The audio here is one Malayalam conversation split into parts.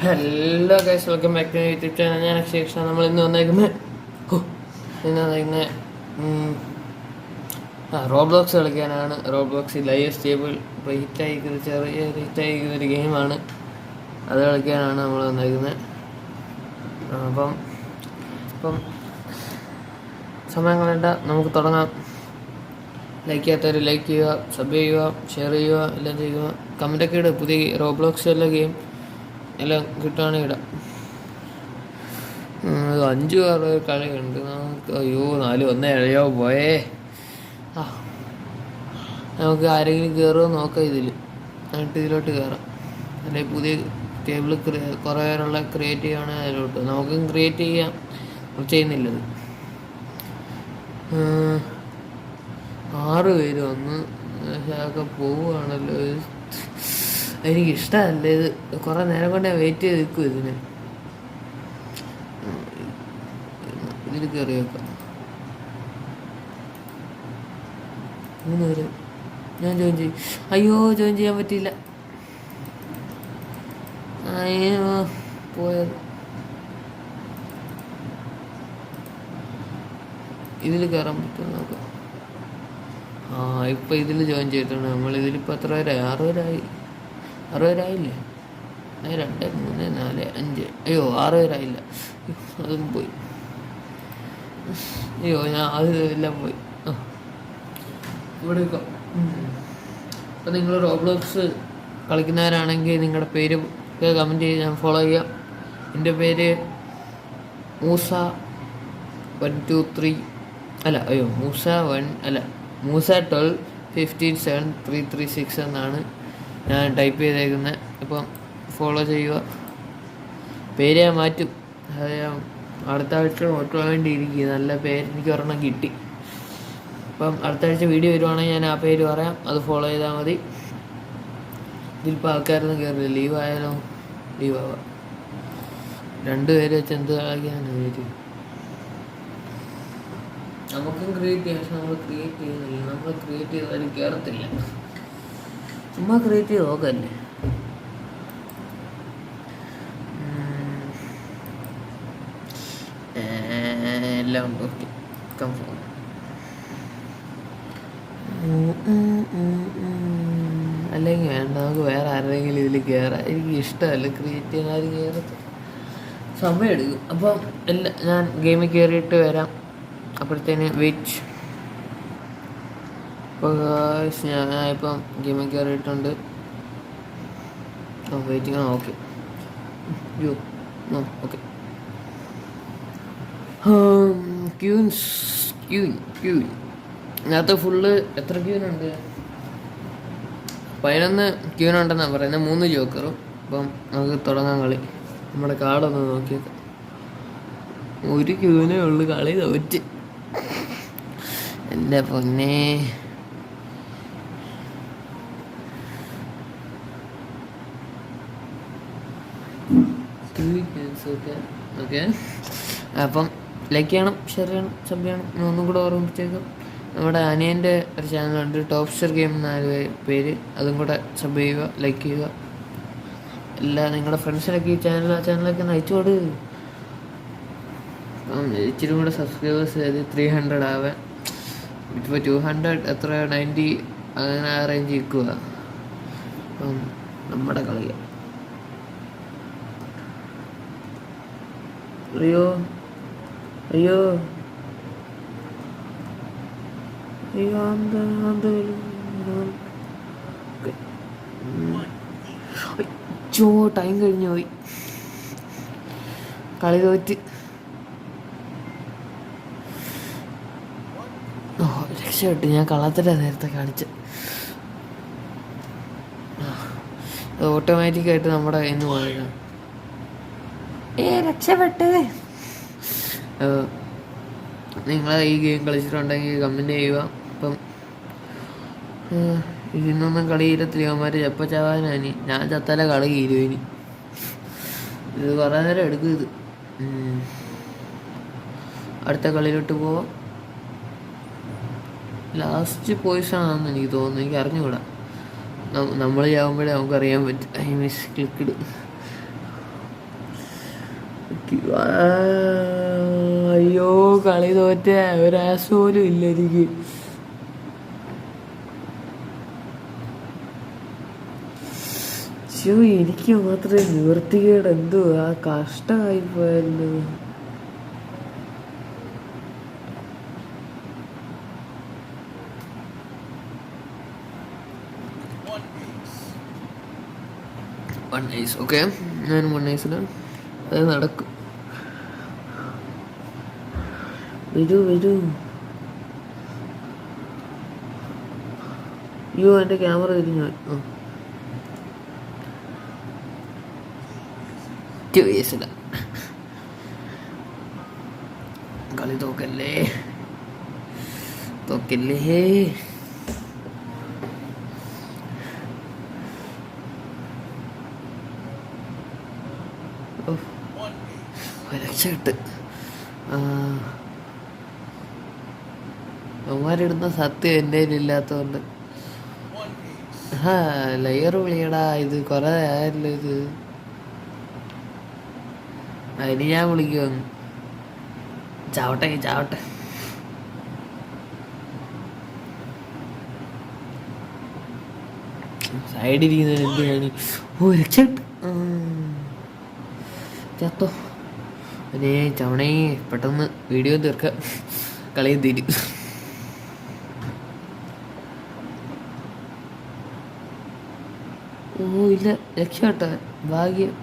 Hello guys, welcome back to YouTube channel. ഞാൻ അക്ഷയ്. നമ്മൾ ഇന്ന് വന്നേക്കുന്നത് റോബ്ലോക്സ് കളിക്കാനാണ്. റോബ്ലോക്സ് ലൈവ് സ്റ്റേബിൾ ഇപ്പോൾ ഹിറ്റായിരിക്കുന്ന ചെറിയ ഹിറ്റായിരിക്കുന്ന ഒരു ഗെയിമാണ്. അത് കളിക്കാനാണ് നമ്മൾ വന്നേക്കുന്നത്. അപ്പം സമയം കളയണ്ട, നമുക്ക് തുടങ്ങാം. ലൈക്ക് ചെയ്യാത്തവർ ലൈക്ക് ചെയ്യുക, സബ് ചെയ്യുക, ഷെയർ ചെയ്യുക, എല്ലാം ചെയ്യുക. കമൻറ്റൊക്കെ ഇടുക. പുതിയ റോബ്ലോക്സ് എല്ലാ ഗെയിം എല്ലാം കിട്ടുകയാണെങ്കിൽ ഇടാം. 5 പേരുടെ കളിയുണ്ട് നമുക്ക്. അയ്യോ 4-1 പോയേ. നമുക്ക് ആരെങ്കിലും കയറുമോ നോക്കാം ഇതിൽ. എന്നിട്ട് ഇതിലോട്ട് കയറാം. അല്ലെങ്കിൽ പുതിയ ടേബിൾ കുറേ പേരുള്ള ക്രിയേറ്റ് ചെയ്യുകയാണെങ്കിൽ അതിലോട്ട് നമുക്കും ക്രിയേറ്റ് ചെയ്യാം. ചെയ്യുന്നില്ലത്. 6 പേര് വന്ന് ഒക്കെ പോവുകയാണല്ലോ. എനിക്കിഷ്ടമല്ല ഇത്. കുറേ നേരം കൊണ്ട് ഞാൻ വെയിറ്റ് ചെയ്ത് നിൽക്കും ഇതിന്. ഇതിൽ കയറി വെക്കാം. 3 പേര് ഞാൻ ജോയിൻ ചെയ്യും. അയ്യോ ജോയിൻ ചെയ്യാൻ പറ്റിയില്ല. അയ്യോ പോയത്. ഇതിൽ കയറാൻ പറ്റുമോ നോക്കാം. ഇപ്പം ഇതിൽ ജോയിൻ ചെയ്തിട്ടുണ്ട്. നമ്മളിതിലിപ്പോൾ എത്ര പേരായി? 6 പേരായി. 6 പേരായില്ലേ? 2, 3, 4, 5. അയ്യോ 6 പേരായില്ല. അതും പോയി. അയ്യോ ഞാൻ എല്ലാം പോയി. ഇവിടെ അപ്പം നിങ്ങൾ റോബ്ലോക്സ് കളിക്കുന്നവരാണെങ്കിൽ നിങ്ങളുടെ പേര് കമൻറ്റ് ചെയ്ത് ഞാൻ ഫോളോ ചെയ്യാം. എൻ്റെ പേര് മൂസ 123 അല്ല, മൂസ 12 15 7 336 എന്നാണ് ഞാൻ ടൈപ്പ് ചെയ്തേക്കുന്നത്. അപ്പം ഫോളോ ചെയ്യുക. പേര് ഞാൻ മാറ്റും. അത് ഞാൻ അടുത്ത ആഴ്ച ഓട്ടോ വേണ്ടിയിരിക്കുക. നല്ല പേര് എനിക്ക് ഒരെണ്ണം കിട്ടി. അപ്പം അടുത്ത ആഴ്ച വീഡിയോ വരുവാണെങ്കിൽ ഞാൻ ആ പേര് പറയാം. അത് ഫോളോ ചെയ്താൽ മതി. ഇതിലിപ്പോൾ ആൾക്കാരൊന്നും കയറില്ല. ലീവായാലോ? ലീവാവാം. 2 പേര് വെച്ച് എന്ത് കളിക്കാനാണ് പേര്? നമുക്കും ക്രിയേറ്റ് ചെയ്യാം. പക്ഷെ നമ്മൾ ക്രിയേറ്റ് ചെയ്യുന്നില്ല. നമ്മൾ ക്രിയേറ്റ് ചെയ്താലും കയറത്തില്ല. ചുമ്മാ ക്രിയേറ്റ് ചെയ്ത് നോക്കല്ലേ. എല്ലാം ഉണ്ട്. ഓക്കെ, കംഫോം. അല്ലെങ്കിൽ വേണ്ട, നമുക്ക് വേറെ ആരെങ്കിലും ഇതിൽ കയറാം. എനിക്ക് ഇഷ്ടമല്ല ക്രിയേറ്റ് ചെയ്യാൻ. ആരും കയറത്തില്ല, സമയം എടുക്കും. അപ്പം ഞാൻ ഗെയിമിൽ കയറിയിട്ട് വരാം. അപ്പോഴത്തേന് വെയിറ്റ്. ഇപ്പോൾ ഞാൻ ഇപ്പം ഗെയിമിൽ കയറിയിട്ടുണ്ട്. വെയിറ്റിംഗ്. Okay okay. ക്യൂൻ ഇതിനകത്ത് ഫുള്ള് എത്ര ക്യൂനുണ്ട്? 11 ക്യൂനുണ്ടെന്നാണ് പറയുന്നത്. 3 ജോക്കറും. അപ്പം നമുക്ക് തുടങ്ങാൻ കളി. നമ്മുടെ കാർഡൊന്ന് നോക്കിയേക്കാം. 1 ക്യൂനേ ഉള്ളു. കളി തോറ്റ്. എൻ്റെ പൊന്നേ. ഓക്കെ. അപ്പം ലൈക്ക് ചെയ്യണം, ഷെയർ ചെയ്യണം, സബ് ചെയ്യണം. ഒന്നും കൂടെ ഓർമ്മിപ്പിച്ചേക്കും. നമ്മുടെ അനിയൻ്റെ ഒരു ചാനലുണ്ട്, ടോപ്സ്റ്റർ ഗെയിം എന്നാണ് പേര്. അതും കൂടെ സബ് ചെയ്യുക, ലൈക്ക് ചെയ്യുക. എല്ലാം നിങ്ങളുടെ ഫ്രണ്ട്സിനൊക്കെ ഈ ചാനലൊക്കെ ഒന്ന് അയച്ചു കൊടു. അപ്പം ഇച്ചിരി കൂടെ സബ്സ്ക്രൈബേഴ്സ് 300 ആവാൻ. ഇപ്പോൾ 200 എത്ര 90 അങ്ങനെ ആ റേഞ്ച് നിൽക്കുക. അപ്പം നമ്മുടെ കളിയാണ്. അയ്യോ അയ്യോ അയ്യോ അയ്യോ ടൈം കഴിഞ്ഞു പോയി. കളി തോറ്റ്. രക്ഷപ്പെട്ടു. ഞാൻ കള്ളത്തില്ല നേരത്തെ കാണിച്ച്. അത് ഓട്ടോമാറ്റിക്കായിട്ട് നമ്മുടെ കയ്യിൽ നിന്ന് പോയതാണ്. രക്ഷപ്പെട്ട്. നിങ്ങൾ ഈ ഗെയിം കളിച്ചിട്ടുണ്ടെങ്കിൽ കമൻറ്റ് ചെയ്യുക. അപ്പം ഇതിന്നൊന്നും കളി തീരത്തില്ല. അവന്മാർ എപ്പോൾ ചാവാനാനി. ഞാൻ ചത്തല കളി തീരുവിനി. ഇത് കുറേ നേരം എടുക്കും ഇത്. അടുത്ത കളിയിലോട്ട് പോവാം. ലാസ്റ്റ് പോയിസൺ ആണെന്ന് എനിക്ക് തോന്നുന്നു. എനിക്ക് അറിഞ്ഞുകൂടാ. നമ്മൾ ചാവുമ്പോഴേ നമുക്കറിയാൻ പറ്റും. I miss clicked. അയ്യോ കളി തോറ്റ ഒരാസ് പോലും ഇല്ല എനിക്ക്. എനിക്ക് മാത്രമേ നിവർത്തികേട് എന്തുവാ കഷ്ടമായി പോയല്ലോ. ഓക്കെ, ഞാൻ 1 ഐസിലാണ്. അത് നടക്കും. വരൂ. അയ്യോ എൻ്റെ ക്യാമറ തിരിഞ്ഞു. കളി തോക്കല്ലേ. രക്ഷപ്പെട്ട്. അവന്മാരിടുന്ന സത്യം എൻ്റെ ഇല്ലാത്തതുകൊണ്ട്. ലെയർ വിളിയടാ, ഇത് കുറെ ആയല്ലോ ഇത്. അതിന് ഞാൻ വിളിക്കുവന്ന്. ചാവട്ടെ. സൈഡിരിക്കുന്നത് എന്തിനാണ്? രക്ഷപ്പെട്ട് ചത്തോ. അതെ ചവണേ, പെട്ടെന്ന് വീഡിയോ തീർക്കാം, കളിയും തീരും. ഇല്ല, രക്ഷപ്പെട്ടോ, ഭാഗ്യം.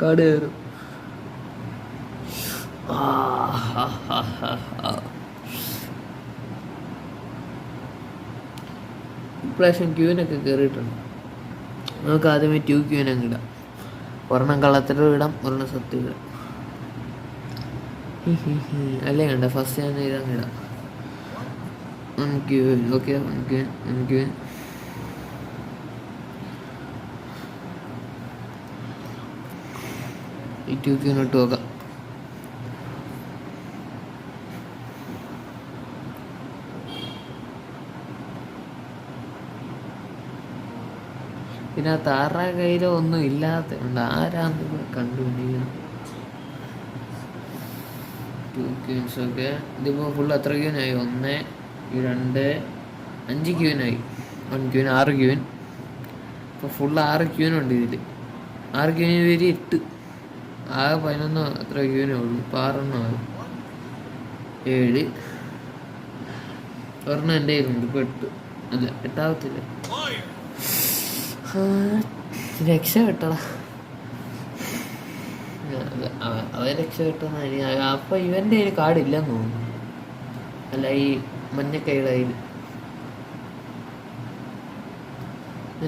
കാട് കയറും. ഇപ്രാവശ്യം ക്യൂവിനൊക്കെ കയറിയിട്ടുണ്ട്. നമുക്ക് ആദ്യമേ 2 ക്യൂവിനങ്ങ് ഇടാം. ഒരെണ്ണം കള്ളത്തിലും ഇടാം, ഒരെണ്ണം സത്യം ഇടാം. അല്ലേ കണ്ട ഫസ്റ്റ് ഞാൻ ഇതങ്ങ് ഇടാം. 1 ക്യൂവിൻ. ഓക്കെ, 1 ക്യൂവിൻ. ഈ 2 ക്യൂവിനോട്ട് നോക്കാം. പിന്നെ ആ താറ കയ്യിലോ ഒന്നും ഇല്ലാത്തതുകൊണ്ട് ആരാന്ന് കണ്ടുപിടിക്കണം. 2 ക്യൂൻസ്. ഓക്കെ, ഇതിപ്പോൾ ഫുൾ എത്ര ക്യൂനായി? 1, 2, 5 ക്യൂനായി. 1 ക്യൂൻ 6 ക്യൂൻ. ഇപ്പോൾ ഫുൾ 6 ക്യൂനുണ്ട് ഇതിൽ. 6 ക്യൂന് പേര് 8. ആകെ 11 എത്ര ക്യൂനേ ഉള്ളൂ. ഇപ്പോൾ 6 എണ്ണമായി. 7. ഒരെണ്ണം എൻ്റെ കയ്യിലുണ്ട്. ഇപ്പോൾ 8. അല്ല, 8 ആവത്തില്ല. രക്ഷപ്പെട്ടടാ. അവൻ രക്ഷപ്പെട്ടെന്നാ. അപ്പൊ ഇവന്റെ കയ്യിൽ കാർഡില്ലെന്ന് തോന്നുന്നു. അല്ല, ഈ മഞ്ഞക്കൈയുടെ കയ്യിൽ.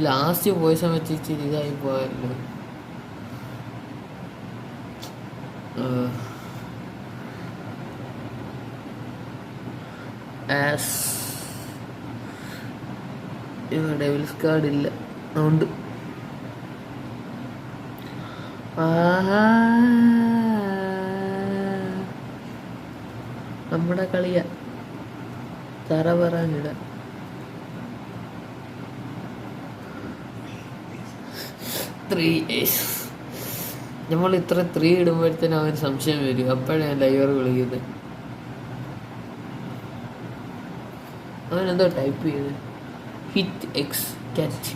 ലാസ്റ്റ് പോയ സമയത്ത് ഇച്ചിരി ഇതായി പോയല്ലോ. ഡെവിൽസ് കാർഡില്ല, അതുകൊണ്ട് നമ്മുടെ കളിയാ തറ പറയാനിട. നമ്മൾ ഇത്ര 3 ഇടുമ്പോഴത്തേനും അവന് സംശയം വരും. അപ്പോഴാണ് ലൈവർ വിളിക്കുന്നത്. അവനെന്തോ ടൈപ്പ് ചെയ്ത് ഹിറ്റ് എക്സ് ക്യാച്ച്.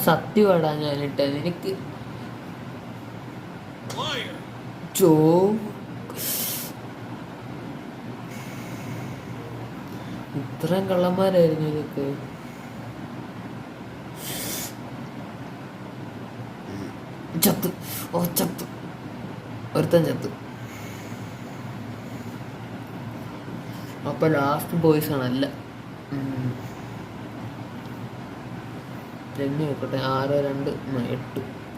സത്യമാടാ ഞാനിട്ടത്. എനിക്ക് ഇത്രയും കള്ളന്മാരായിരുന്നു ഇതൊക്കെ. ചത്തു. ഒരുത്തൻ ചത്തു. അപ്പൊ ലാസ്റ്റ് ബോയ്സ് ആണല്ല. എണ്ണി നോക്കട്ടെ. 6, 2,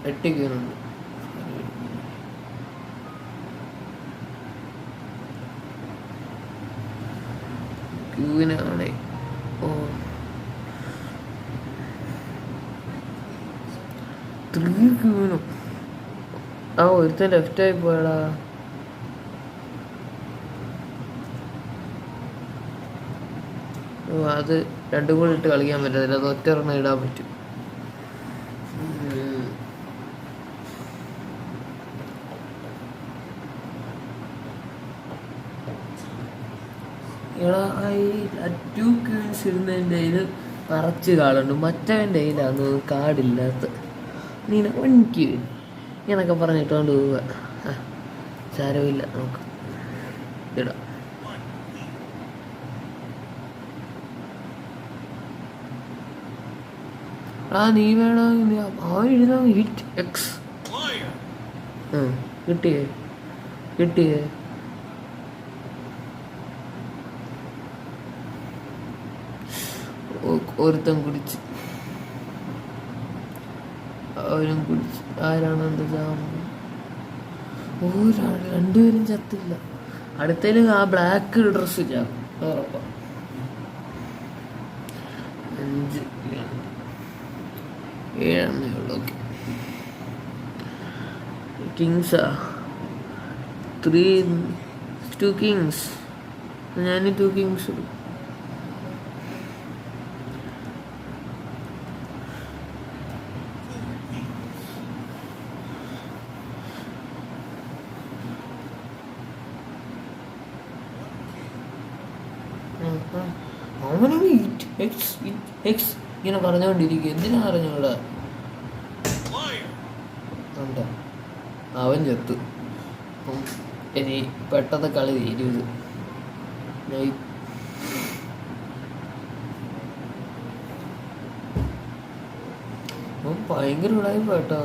8 ക്യൂനുണ്ട്. ക്യൂവിനാണേ. 3 ക്യൂവിനും. ഒരുത്തൻ ലെഫ്റ്റായി പോയടാ. അത് രണ്ടും കൂടി ഇട്ട് കളിക്കാൻ പറ്റത്തില്ല, അത് ഒറ്റ എണ്ണം ഇടാൻ പറ്റും. എടാ ഈ 2 ക്യൂൻസ് ഇടുന്നതിൻ്റെ ഇത് നിറച്ച് കാടുണ്ട്, മറ്റവൻ്റെ കയ്യിലാന്ന് കാടില്ലാത്ത. നീ 1 ക്യൂൻ ഇങ്ങനൊക്കെ പറഞ്ഞിട്ടോണ്ട് പോവുക. സാരമില്ല, നമുക്ക് ഇടാം. നീ വേണോ അവൻ എഴുതാ ഹിറ്റ് എക്സ്. കിട്ടിയേ ഒരുത്തൻ കുടിച്ച്, അവനും കുടിച്ച്. ആരാണ് എന്താ ചാവുന്നത്? രണ്ടുപേരും ചത്തില്ല. അടുത്തേലും ആ ബ്ലാക്ക് ഡ്രസ് ചാവും ഉറപ്പാ. 5 7 ഉള്ളു. ഓക്കെ, കിങ്സാ 2 കിങ്സ്. ഞാൻ 2 കിങ്സ് ഇടും. അവനും ഇങ്ങനെ പറഞ്ഞുകൊണ്ടിരിക്കും. എന്തിനാ അറിഞ്ഞൂടാ? അവൻ ചത്തു. ഇനി പെട്ടെന്ന് കളി തീരുത്. ഭയങ്കര ഉടായി കേട്ടോ.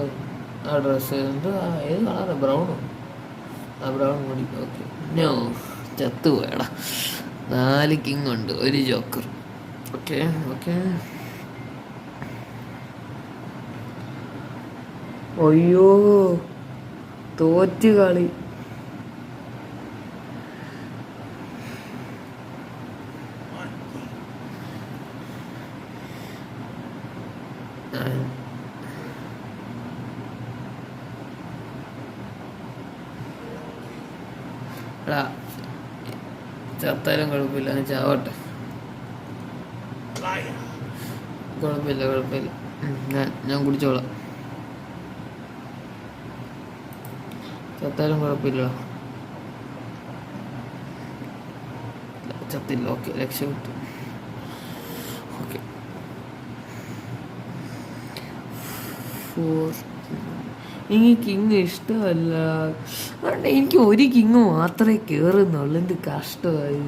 ആ ഡ്രസ്സ് എന്തുവാ? ഏത് കളറാ? ബ്രൗണോ? ആ ബ്രൗൺ കൂടി. Okay, no, ചത്തുപോയടാ. 4 കിങ് ഉണ്ട്, 1 ജോക്കർ. Okay okay. അയ്യോ, തോറ്റ് കളി. ചത്താലും കുഴപ്പമില്ല, ചാവട്ടെ. കുഴപ്പമില്ല. ഞാൻ കുടിച്ചോളാം. ചത്താലും കുഴപ്പമില്ല. ചത്തില്ല. ഓക്കെ, രക്ഷപ്പെട്ടു. ഓക്കെ, 4. എനിക്ക് കിങ് ഇഷ്ടമല്ല. എനിക്ക് 1 കിങ് മാത്രമേ കയറുന്നുള്ളൂ. എന്ത് കഷ്ടമായി.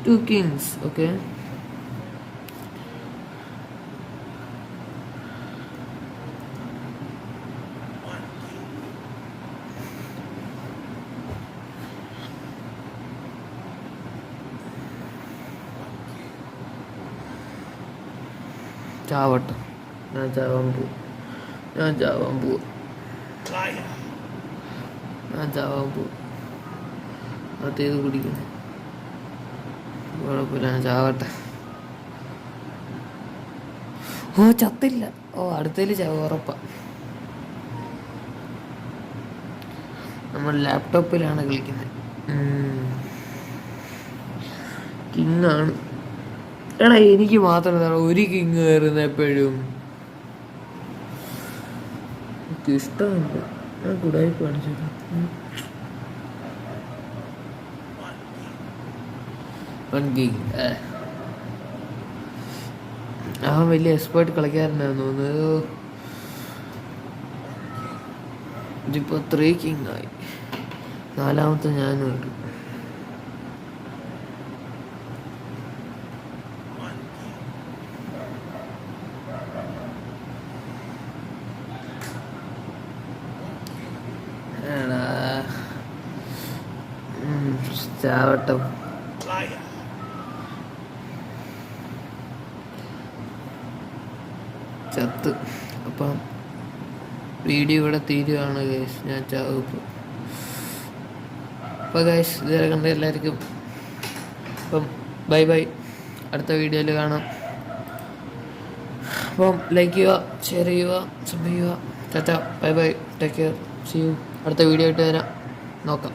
2 കിങ്സ്. ഓക്കെ, ചാവട്ടെ. ഞാൻ ചാവാൻ പോവും. അതേത് കുടിക്കുന്നു? കുഴപ്പമില്ല, ഞാൻ ചാവട്ടെ. ചത്തില്ല. അടുത്തേല് ചാവ് ഉറപ്പാ. നമ്മൾ ലാപ്ടോപ്പിലാണ് കളിക്കുന്നത്. കിങ്ങാണ്. എടാ, എനിക്ക് മാത്രം 1 കിങ് കയറുന്ന എപ്പോഴും. എനിക്ക് ഇഷ്ടമുണ്ട്. ഞാൻ കുടായി കാണിച്ചത്. അവൻ വലിയ എക്സ്പേർട്ട് കളിക്കാരനാണെന്ന് തോന്നുന്നത്. ഇതിപ്പോൾ 3 കിങ് ആയി. 4ാമത്തെ ഞാനും ഉണ്ട്. ചാവട്ടെ. ചത്ത്. അപ്പം വീഡിയോ ഇവിടെ തീരുവാണ് ഗൈസ്. ഞാൻ ചാവും ഇപ്പോൾ. അപ്പോൾ ഗൈസ്, ഇതുവരെ കണ്ട എല്ലാവർക്കും അപ്പം ബൈ. അടുത്ത വീഡിയോയിൽ കാണാം. അപ്പം ലൈക്ക് ചെയ്യുക, ഷെയർ ചെയ്യുക, സബ് ചെയ്യുക. Bye. Take care. See you. അടുത്ത വീഡിയോ ആയിട്ട് വരാം. നോക്കാം.